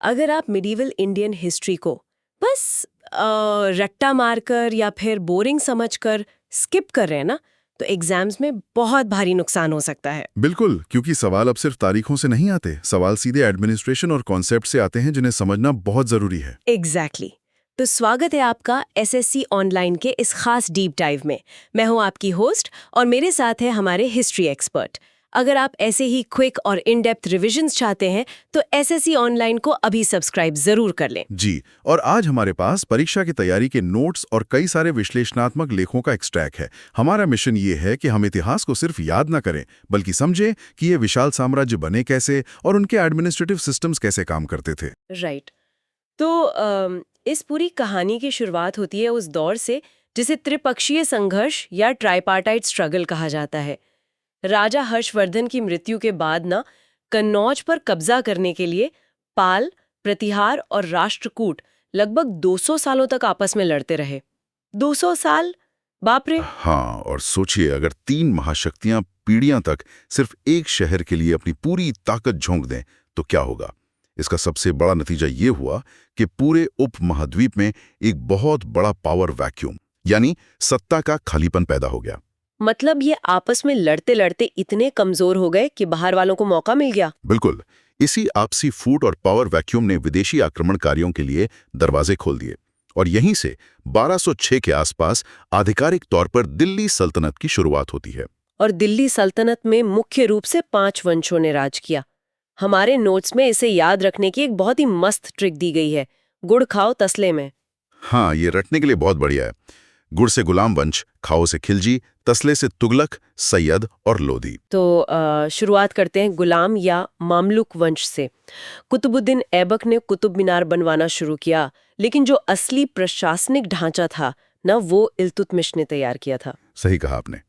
अगर आप medieval Indian history को बस रट्टा मारकर या फिर बोरिंग समझकर स्किप कर रहे हैं ना, तो एग्जाम्स में बहुत भारी नुकसान हो सकता है। बिल्कुल, क्योंकि सवाल अब सिर्फ तारीखों से नहीं आते, सवाल सीधे एडमिनिस्ट्रेशन और कॉन्सेप्ट से आते हैं जिन्हें समझना बहुत जरूरी है। एग्जैक्टली तो स्वागत है आपका एसएससी ऑनलाइन के इस खास डीप डाइव में। मैं हूं आपकी होस्ट और मेरे साथ है हमारे हिस्ट्री एक्सपर्ट। अगर आप ऐसे ही क्विक और इन डेप्थ रिविजन्स चाहते हैं तो एसएससी ऑनलाइन को अभी सब्सक्राइब जरूर कर लें। जी, और आज हमारे पास परीक्षा की तैयारी के नोट्स और कई सारे विश्लेषणात्मक लेखों का एक्सट्रैक्ट है। हमारा मिशन ये है कि हम इतिहास को सिर्फ याद न करें, बल्कि समझें कि ये विशाल साम्राज्य बने कैसे और उनके एडमिनिस्ट्रेटिव सिस्टम्स कैसे काम करते थे। राइट। तो इस पूरी कहानी की शुरुआत होती है उस दौर से जिसे त्रिपक्षीय संघर्ष या ट्राइपार्टाइट स्ट्रगल कहा जाता है। राजा हर्षवर्धन की मृत्यु के बाद ना कन्नौज पर कब्जा करने के लिए पाल, प्रतिहार और राष्ट्रकूट लगभग 200 सालों तक आपस में लड़ते रहे। 200 साल, बाप रे। हाँ, और सोचिए अगर तीन महाशक्तियां पीढ़ियां तक सिर्फ एक शहर के लिए अपनी पूरी ताकत झोंक दें तो क्या होगा। इसका सबसे बड़ा नतीजा ये हुआ कि पूरे उपमहाद्वीप में एक बहुत बड़ा पावर वैक्यूम यानी सत्ता का खालीपन पैदा हो गया। मतलब ये आपस में लड़ते लड़ते इतने कमजोर हो गए कि बाहर वालों को मौका मिल गया। बिल्कुल, इसी आपसी फूट और पावर वैक्यूम ने विदेशी आक्रमणकारियों के लिए दरवाजे खोल दिए और यहीं से 1206 के आसपास आधिकारिक तौर पर दिल्ली सल्तनत की शुरुआत होती है। और दिल्ली सल्तनत में मुख्य रूप से 5 वंशों ने राज किया। हमारे नोट्स में इसे याद रखने की एक बहुत ही मस्त ट्रिक दी गई है, गुड़ खाओ तसले में। हाँ, ये रटने के लिए बहुत बढ़िया है। गुड़ से गुलाम वंश, खाओ से खिलजी, तसले से तुगलक, सैयद और लोधी। तो शुरुआत करते हैं गुलाम या मामलुक वंश से। कुतुबुद्दीन ऐबक ने कुतुब मीनार बनवाना शुरू किया, लेकिन जो असली प्रशासनिक ढांचा था ना, वो इल्तुतमिश ने तैयार किया था। सही कहा आपने।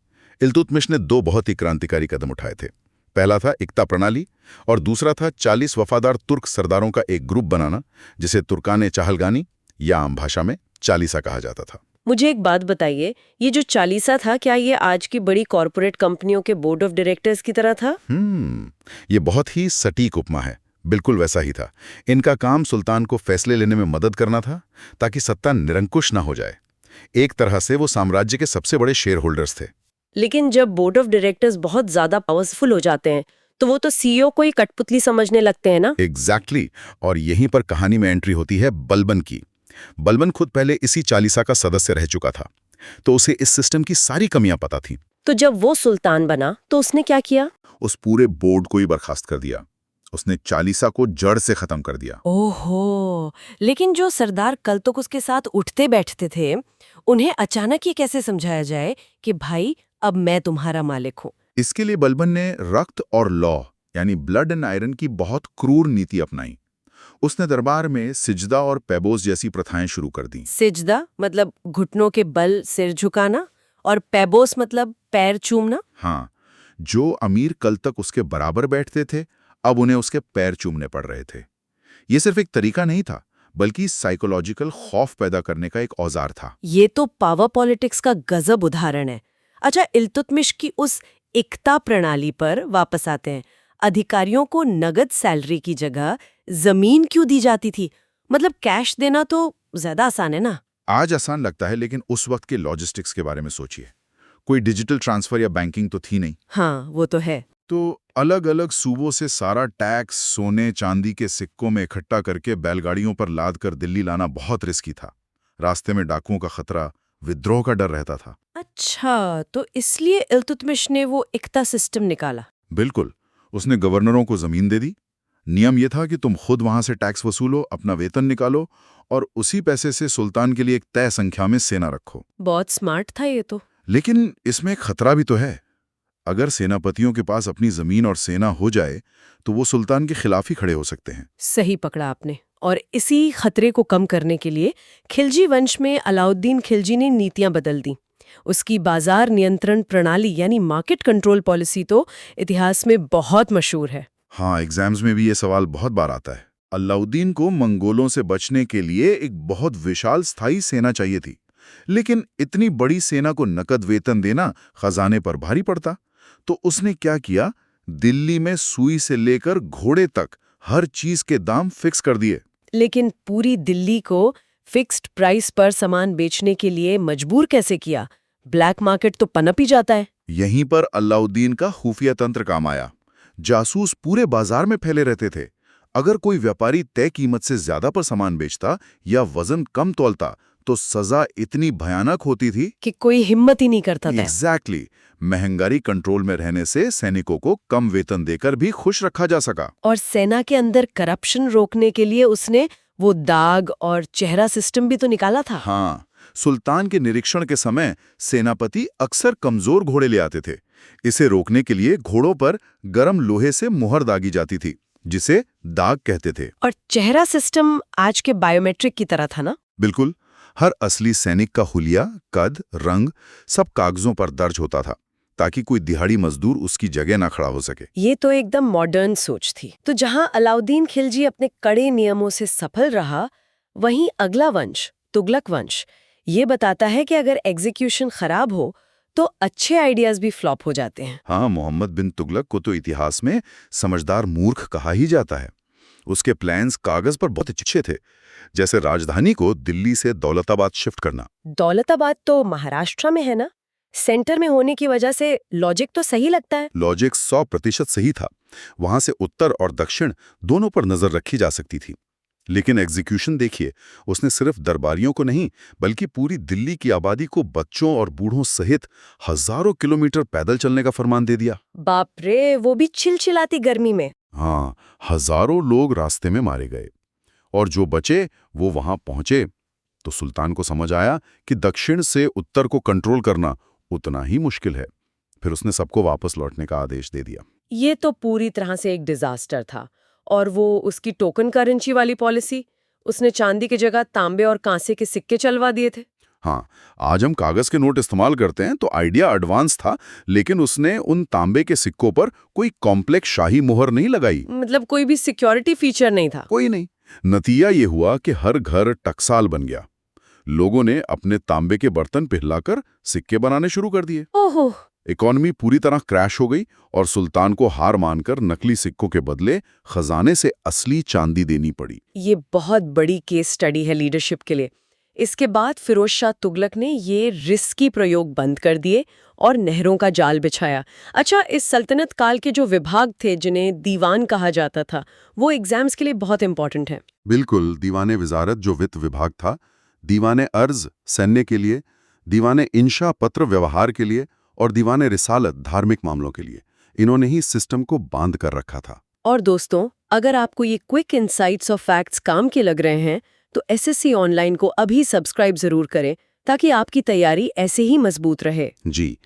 इल्तुतमिश ने दो बहुत ही क्रांतिकारी कदम उठाए थे। पहला था इक्ता प्रणाली और दूसरा था 40 वफादार तुर्क सरदारों का एक ग्रुप बनाना, जिसे तुर्काने चाहलगानी या आम भाषा में चालीसा कहा जाता था। मुझे एक बात बताइए, ये जो चालीसा था, क्या ये आज की बड़ी कॉरपोरेट कंपनियों के बोर्ड ऑफ डायरेक्टर्स की तरह था? ये बहुत ही सटीक उपमा है। बिल्कुल वैसा ही था। इनका काम सुल्तान को फैसले लेने में मदद करना था, ताकि सत्ता निरंकुश ना हो जाए। एक तरह से वो साम्राज्य के सबसे बड़े शेयर होल्डर्स थे। लेकिन जब बोर्ड ऑफ डायरेक्टर्स बहुत ज्यादा पावरफुल हो जाते हैं तो वो तो सीईओ को ही कठपुतली समझने लगते हैं ना। एग्जैक्टली। और यहीं पर कहानी में एंट्री होती है बलबन की। बलबन खुद पहले इसी चालीसा का सदस्य रह चुका था, तो उसे इस सिस्टम की सारी कमियां पता थी। तो जब वो सुल्तान बना तो उसने क्या किया? उस पूरे बोर्ड को ही बर्खास्त कर दिया। उसने चालीसा को जड़ से खत्म कर दिया। ओहो, लेकिन जो सरदार कल तक उसके साथ उठते बैठते थे, उन्हें अचानक ये कैसे समझाया जाए कि भाई अब मैं तुम्हारा मालिक हूँ? इसके लिए बलबन ने रक्त और लॉ यानी ब्लड एंड आयरन की बहुत क्रूर नीति अपनाई। उसने दरबार में सिजदा और पैबोस जैसी प्रथाएं शुरू कर दी। सिजदा मतलब घुटनों के बल सिर झुकाना, और पैबोस मतलब पैर चूमना। हाँ, जो अमीर कल तक उसके बराबर बैठते थे, अब उन्हें उसके पैर चूमने पड़ रहे थे। ये सिर्फ एक तरीका नहीं था, बल्कि साइकोलॉजिकल खौफ पैदा करने का एक औजार था। ये तो पावर पॉलिटिक्स का गजब उदाहरण है। अच्छा, इल्तुतमिश की उस इक्ता प्रणाली पर वापस आते हैं। अधिकारियों को नगद सैलरी की जगह जमीन क्यों दी जाती थी? मतलब कैश देना तो ज्यादा आसान है ना। आज आसान लगता है, लेकिन उस वक्त के लॉजिस्टिक्स के बारे में सोचिए। कोई डिजिटल ट्रांसफर या बैंकिंग तो थी नहीं। हाँ, वो तो है। तो अलग अलग सूबों से सारा टैक्स सोने चांदी के सिक्कों में इकट्ठा करके बैलगाड़ियों पर लाद कर दिल्ली लाना बहुत रिस्की था। रास्ते में डाकुओं का खतरा, विद्रोह का डर रहता था। अच्छा, तो इसलिए इल्तुतमिश ने वो इक्ता सिस्टम निकाला। बिल्कुल। उसने गवर्नरों को जमीन दे दी। नियम यह था कि तुम खुद वहां से टैक्स वसूलो, अपना वेतन निकालो और उसी पैसे से सुल्तान के लिए एक तय संख्या में सेना रखो। बहुत स्मार्ट था ये तो। लेकिन इसमें एक खतरा भी तो है। अगर सेनापतियों के पास अपनी जमीन और सेना हो जाए तो वो सुल्तान के खिलाफ ही खड़े हो सकते हैं। सही पकड़ा आपने। और इसी खतरे को कम करने के लिए खिलजी वंश में अलाउद्दीन खिलजी ने नीतियां बदल दी। उसकी बाजार नियंत्रण प्रणाली यानी मार्केट कंट्रोल पॉलिसी तो इतिहास में बहुत मशहूर है। हाँ, एग्जाम्स में भी ये सवाल बहुत बार आता है। अलाउद्दीन को मंगोलों से बचने के लिए एक बहुत विशाल स्थायी सेना चाहिए थी, लेकिन इतनी बड़ी सेना को नकद वेतन देना खजाने पर भारी पड़ता। तो उसने क्या किया, दिल्ली में सुई से लेकर घोड़े तक हर चीज के दाम फिक्स कर दिए। लेकिन पूरी दिल्ली को फिक्स्ड प्राइस पर सामान बेचने के लिए मजबूर कैसे किया? ब्लैक मार्केट तो पनप ही जाता है। यहीं पर अलाउद्दीन का खुफिया तंत्र काम आया। जासूस पूरे बाजार में फैले रहते थे। अगर कोई व्यापारी तय कीमत से ज्यादा पर सामान बेचता या वजन कम तौलता तो सजा इतनी भयानक होती थी कि कोई हिम्मत ही नहीं करता था। एग्जैक्टली महंगाई कंट्रोल में रहने से सैनिकों को कम वेतन देकर भी खुश रखा जा सका। और सेना के अंदर करप्शन रोकने के लिए उसने वो दाग और चेहरा सिस्टम भी तो निकाला था। हाँ, सुल्तान के निरीक्षण के समय सेनापति अक्सर कमजोर घोड़े ले आते थे। इसे रोकने के लिए घोड़ों पर गर्म लोहे से मुहर दागी जाती थी, जिसे दाग कहते थे। और चेहरा सिस्टम आज के बायोमेट्रिक की तरह था ना? बिल्कुल, हर असली सैनिक का हुलिया, कद, रंग सब कागजों पर दर्ज होता था, ताकि कोई दिहाड़ी मजदूर उसकी जगह ना खड़ा हो सके। ये तो एकदम मॉडर्न सोच थी। तो जहां अलाउद्दीन खिलजी अपने कड़े नियमों से सफल रहा, वहीं अगला वंश, तुगलक वंश, ये बताता है कि अगर एग्जीक्यूशन खराब हो तो अच्छे आइडियाज भी फ्लॉप हो जाते हैं। हाँ, मोहम्मद बिन तुगलक को तो इतिहास में समझदार मूर्ख कहा ही जाता है। उसके प्लान्स कागज पर बहुत अच्छे थे, जैसे राजधानी को दिल्ली से दौलताबाद शिफ्ट करना। दौलताबाद तो महाराष्ट्र में है ना? सेंटर में होने की वजह से लॉजिक तो सही लगता है। लॉजिक 100% सही था। वहां से उत्तर और दक्षिण दोनों पर नजर रखी जा सकती थी। लेकिन एग्जीक्यूशन देखिए, उसने सिर्फ दरबारियों को नहीं बल्कि पूरी दिल्ली की आबादी को बच्चों और बूढ़ों सहित हजारों किलोमीटर पैदल चलने का फरमान दे दिया। बाप रे, वो भी चिलचिलाती गर्मी में। हाँ, हजारों लोग रास्ते में मारे गए और जो बचे वो वहां पहुंचे। तो सुल्तान को समझ आया कि दक्षिण से उत्तर को कंट्रोल करना उतना ही मुश्किल है। फिर उसने सबको वापस लौटने का आदेश दे दिया। ये तो पूरी तरह से एक डिजास्टर था। और वो उसकी टोकन करेंसी वाली पॉलिसी, उसने चांदी की जगह तांबे और कांसे के सिक्के चलवा दिए थे। हाँ, आज हम कागज के नोट इस्तेमाल करते हैं तो आइडिया एडवांस था, लेकिन उसने उन तांबे के सिक्कों पर कोई कॉम्प्लेक्स शाही मोहर नहीं लगाई। मतलब कोई भी सिक्योरिटी फीचर नहीं था। कोई नहीं। नतीजा ये हुआ कि हर घर टकसाल बन गया। लोगों ने अपने तांबे के बर्तन पिघलाकर सिक्के बनाने शुरू कर दिए। ओहो। इकॉनमी पूरी तरह क्रैश हो गई और सुल्तान को हार मानकर नकली सिक्कों के बदले खजाने से असली चांदी देनी पड़ी। ये बहुत बड़ी केस स्टडी है लीडरशिप के लिए। इसके बाद फिरोज शाह तुगलक ने ये रिस्की प्रयोग बंद कर दिए और नहरों का जाल बिछाया। अच्छा, इस सल्तनत काल के जो विभाग थे जिन्हें दीवान कहा जाता था, वो एग्जाम्स के लिए बहुत इंपॉर्टेंट है। बिल्कुल, दीवाने वजारत जो वित्त विभाग था, दीवाने अर्ज सैन्य के लिए, दीवाने इंशा पत्र व्यवहार के लिए और दीवाने रिसालत धार्मिक मामलों के लिए, इन्होंने ही सिस्टम को बांध कर रखा था। और दोस्तों, अगर आपको ये क्विक इनसाइट्स और फैक्ट्स काम के लग रहे हैं तो एसएससी ऑनलाइन को अभी सब्सक्राइब जरूर करें ताकि आपकी तैयारी ऐसे ही मजबूत रहे। जी,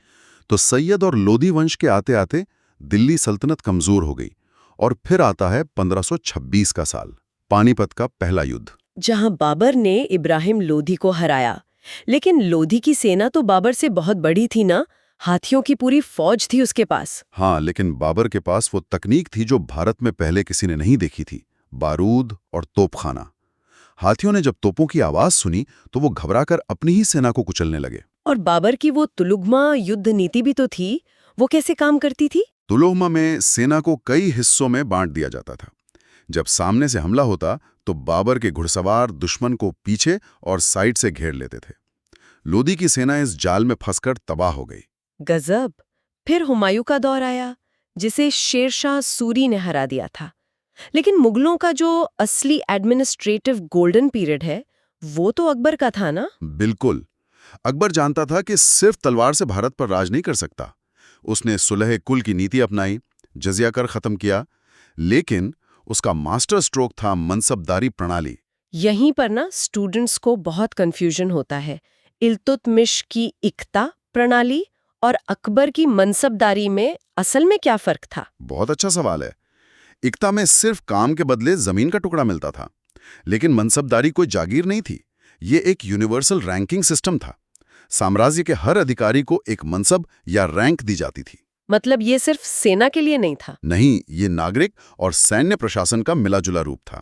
तो सैयद और लोधी वंश के आते आते दिल्ली सल्तनत कमजोर हो गई और फिर आता है 1526 का साल, पानीपत का पहला युद्ध, जहां बाबर ने इब्राहिम लोधी को हराया। लेकिन लोधी की सेना तो बाबर से बहुत बड़ी थी ना, हाथियों की पूरी फौज थी उसके पास। हाँ, लेकिन बाबर के पास वो तकनीक थी जो भारत में पहले किसी ने नहीं देखी थी, बारूद और तोपखाना। हाथियों ने जब तोपों की आवाज सुनी तो वो घबराकर अपनी ही सेना को कुचलने लगे। और बाबर की वो तुलुगमा युद्ध नीति भी तो थी, वो कैसे काम करती थी? तुलोमा में सेना को कई हिस्सों में बांट दिया जाता था। जब सामने से हमला होता तो बाबर के घुड़सवार दुश्मन को पीछे और साइड से घेर लेते थे। लोधी की सेना इस जाल में फंसकर तबाह हो गई। गजब। फिर हुमायूं का दौर आया, जिसे शेरशाह सूरी ने हरा दिया था। लेकिन मुगलों का जो असली एडमिनिस्ट्रेटिव गोल्डन पीरियड है, वो तो अकबर का था ना? बिल्कुल। अकबर जानता था कि सिर्फ तलवार से भारत पर राज नहीं कर सकता। उसने सुलह कुल की नीति अपनाई, जजिया कर खत्म किया, लेकिन उसका मास्टर स्ट्रोक था मनसबदारी प्रणाली। यहीं पर ना स्टूडेंट्स को बहुत कंफ्यूजन होता है। इल्तुतमिश की इक्ता प्रणाली और अकबर की मनसबदारी में असल में क्या फर्क था? बहुत अच्छा सवाल है। इक्ता में सिर्फ काम के बदले जमीन का टुकड़ा मिलता था, लेकिन मनसबदारी कोई जागीर नहीं थी। ये एक यूनिवर्सल रैंकिंग सिस्टम था। साम्राज्य के हर अधिकारी को एक मनसब या रैंक दी जाती थी। मतलब ये सिर्फ सेना के लिए नहीं था? नहीं, ये नागरिक और सैन्य प्रशासन का मिलाजुला रूप था।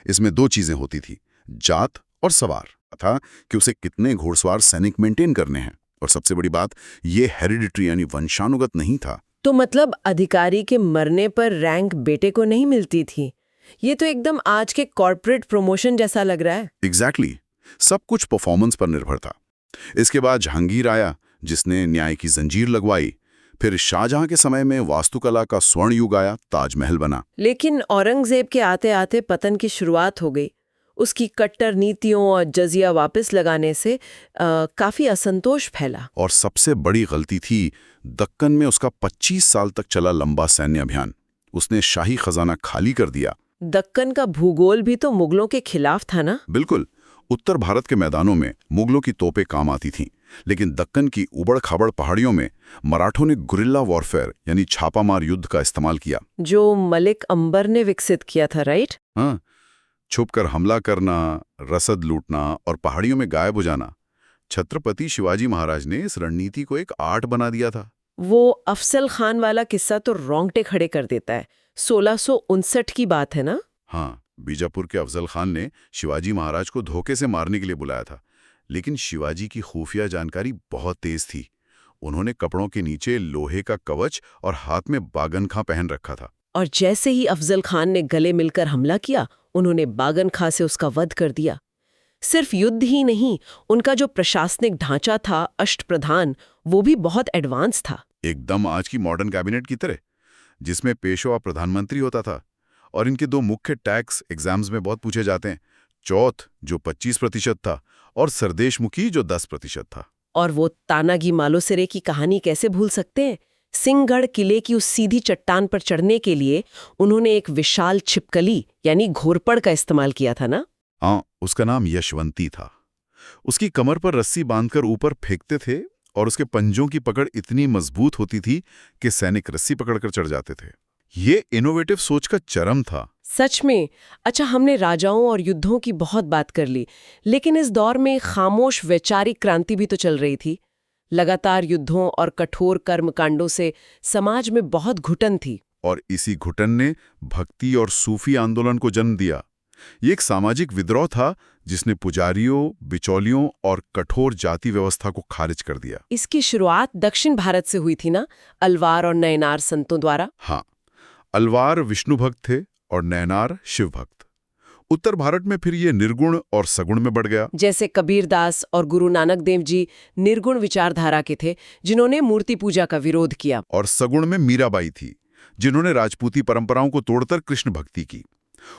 इसमें दो चीजें होती थी, जात और सवार। था कि उसे कितने घोड़सवार सैनिक मेंटेन करने हैं, और सबसे बड़ी बात, ये हेरिडिटरी यानी वंशानुगत नहीं था। तो मतलब अधिकारी के मरने पर रैंक बेटे को नहीं मिलती थी, ये तो एकदम आज के कॉर्पोरेट प्रमोशन जैसा लग रहा है। एग्जैक्टली सब कुछ परफॉर्मेंस पर निर्भर था। इसके बाद जहांगीर आया, जिसने न्याय की जंजीर लगवाई। फिर शाहजहां के समय में वास्तुकला का स्वर्ण युग आया, ताजमहल बना। लेकिन औरंगजेब के आते आते पतन की शुरुआत हो गई। उसकी कट्टर नीतियों और जजिया वापस लगाने से काफी असंतोष फैला। और सबसे बड़ी गलती थी दक्कन में उसका 25 साल तक चला लंबा सैन्य अभियान। उसने शाही खजाना खाली कर दिया। दक्कन का भूगोल भी तो मुगलों के खिलाफ था ना? बिल्कुल। उत्तर भारत के मैदानों में मुगलों की तोपें काम आती थीं, लेकिन दक्कन की उबड़-खाबड़ पहाड़ियों में मराठों ने गुरिल्ला वॉरफेयर यानी छापामार युद्ध का इस्तेमाल किया। जो मलिक अंबर ने विकसित किया था, राइट? हाँ, छुपकर हमला करना, रसद लूटना और पहाड़ियों में गायब हो जाना। छत्रपति शिवाजी महाराज ने इस रणनीति को एक आर्ट बना दिया था। वो अफजल खान वाला किस्सा तो रोंगटे खड़े कर देता है। 1659 की बात है ना? हाँ, बीजापुर के अफजल खान ने शिवाजी महाराज को धोखे से मारने के लिए बुलाया था, लेकिन शिवाजी की खुफिया जानकारी बहुत तेज थी। उन्होंने कपड़ों के नीचे लोहे का कवच और हाथ में बागन खां पहन रखा था। और जैसे ही अफजल खान ने गले मिलकर हमला किया, उन्होंने बागन खां से उसका वध कर दिया। सिर्फ युद्ध ही नहीं, उनका जो प्रशासनिक ढांचा था, अष्टप्रधान, वो भी बहुत एडवांस था। एकदम आज की मॉडर्न कैबिनेट की तरह, जिसमें पेशवा प्रधानमंत्री होता था। और इनके दो मुख्य टैक्स एग्जाम्स में बहुत पूछे जाते हैं, चौथ जो 25% था और सरदेशमुखी जो 10% था। और वो तानाजी मालुसरे की कहानी कैसे भूल सकते हैं? सिंहगढ़ किले की उस सीधी चट्टान पर चढ़ने के लिए उन्होंने एक विशाल छिपकली यानी घोरपड़ का इस्तेमाल किया था ना? हाँ, उसका नाम यशवंती था। उसकी कमर पर रस्सी बांधकर ऊपर फेंकते थे और उसके पंजों की पकड़ इतनी मजबूत होती थी कि सैनिक रस्सी पकड़कर चढ़ जाते थे। ये इनोवेटिव सोच का चरम था। सच में। अच्छा, हमने राजाओं और युद्धों की बहुत बात कर ली, लेकिन इस दौर में खामोश वैचारिक क्रांति भी तो चल रही थी। लगातार युद्धों और कठोर कर्मकांडों से समाज में बहुत घुटन थी। और इसी घुटन ने भक्ति और सूफी आंदोलन को जन्म दिया। ये एक सामाजिक विद्रोह था जिसने पुजारियों, बिचौलियों और कठोर जाति व्यवस्था को खारिज कर दिया। इसकी शुरुआत दक्षिण भारत से हुई थी ना, अलवार और नयनार संतों द्वारा? हाँ, अलवार विष्णु भक्त थे और नयनार शिव भक्त। उत्तर भारत में फिर ये निर्गुण और सगुण में बढ़ गया। जैसे कबीरदास और गुरु नानक देव जी निर्गुण विचारधारा के थे, जिन्होंने मूर्ति पूजा का विरोध किया। और सगुण में मीराबाई थी, जिन्होंने राजपूती परंपराओं को तोड़कर कृष्ण भक्ति की।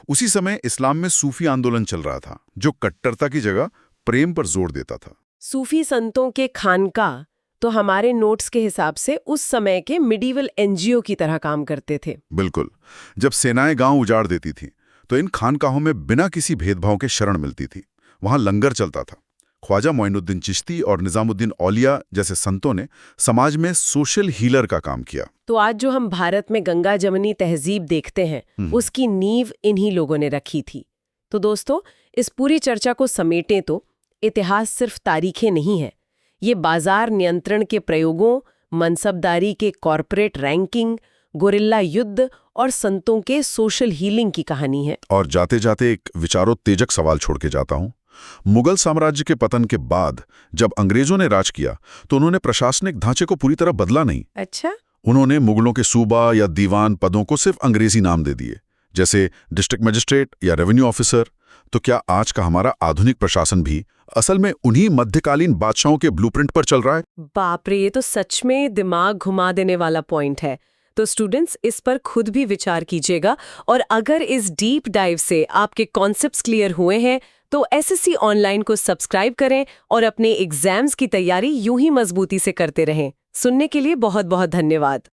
उसी समय इस्लाम में सूफी आंदोलन चल रहा था, जो कट्टरता की जगह प्रेम पर जोर देता था। सूफी संतों के खानका तो हमारे नोट्स के हिसाब से उस समय के मिडीवल एनजीओ की तरह काम करते थे। बिल्कुल। जब सेनाएं गांव उजाड़ देती थीं, तो इन खानकाहों में बिना किसी भेदभाव के शरण मिलती थी। वहां लंगर चलता था। ख्वाजा मोइनुद्दीन चिश्ती और निजामुद्दीन औलिया जैसे संतों ने समाज में सोशल हीलर का काम किया। तो आज जो हम भारत में गंगा जमनी तहजीब देखते हैं, उसकी नींव इन्हीं लोगों ने रखी थी। तो दोस्तों, इस पूरी चर्चा को समेटें तो इतिहास सिर्फ तारीखें नहीं है, ये बाजार नियंत्रण के प्रयोगों, मनसबदारी के कॉर्पोरेट रैंकिंग, गोरिल्ला युद्ध और संतों के सोशल हीलिंग की कहानी है। और जाते जाते एक विचारोत्तेजक सवाल छोड़ के जाता हूं। मुगल साम्राज्य के पतन के बाद जब अंग्रेजों ने राज किया, तो उन्होंने प्रशासनिक ढांचे को पूरी तरह बदला नहीं। अच्छा? उन्होंने मुगलों के सूबा या दीवान पदों को सिर्फ अंग्रेजी नाम दे दिए, जैसे डिस्ट्रिक्ट मजिस्ट्रेट या रेवेन्यू ऑफिसर। तो क्या आज का हमारा आधुनिक प्रशासन भी असल में उन्हीं मध्यकालीन बादशाहों के ब्लूप्रिंट पर चल रहा है? बाप रे, ये तो सच में दिमाग घुमा देने वाला पॉइंट है। तो स्टूडेंट्स, इस पर खुद भी विचार कीजिएगा। और अगर इस डीप डाइव से आपके कॉन्सेप्ट्स क्लियर हुए हैं, तो एसएससी ऑनलाइन को सब्सक्राइब करें और अपने एग्जाम्स की तैयारी यूं ही मजबूती से करते रहें। सुनने के लिए बहुत बहुत धन्यवाद।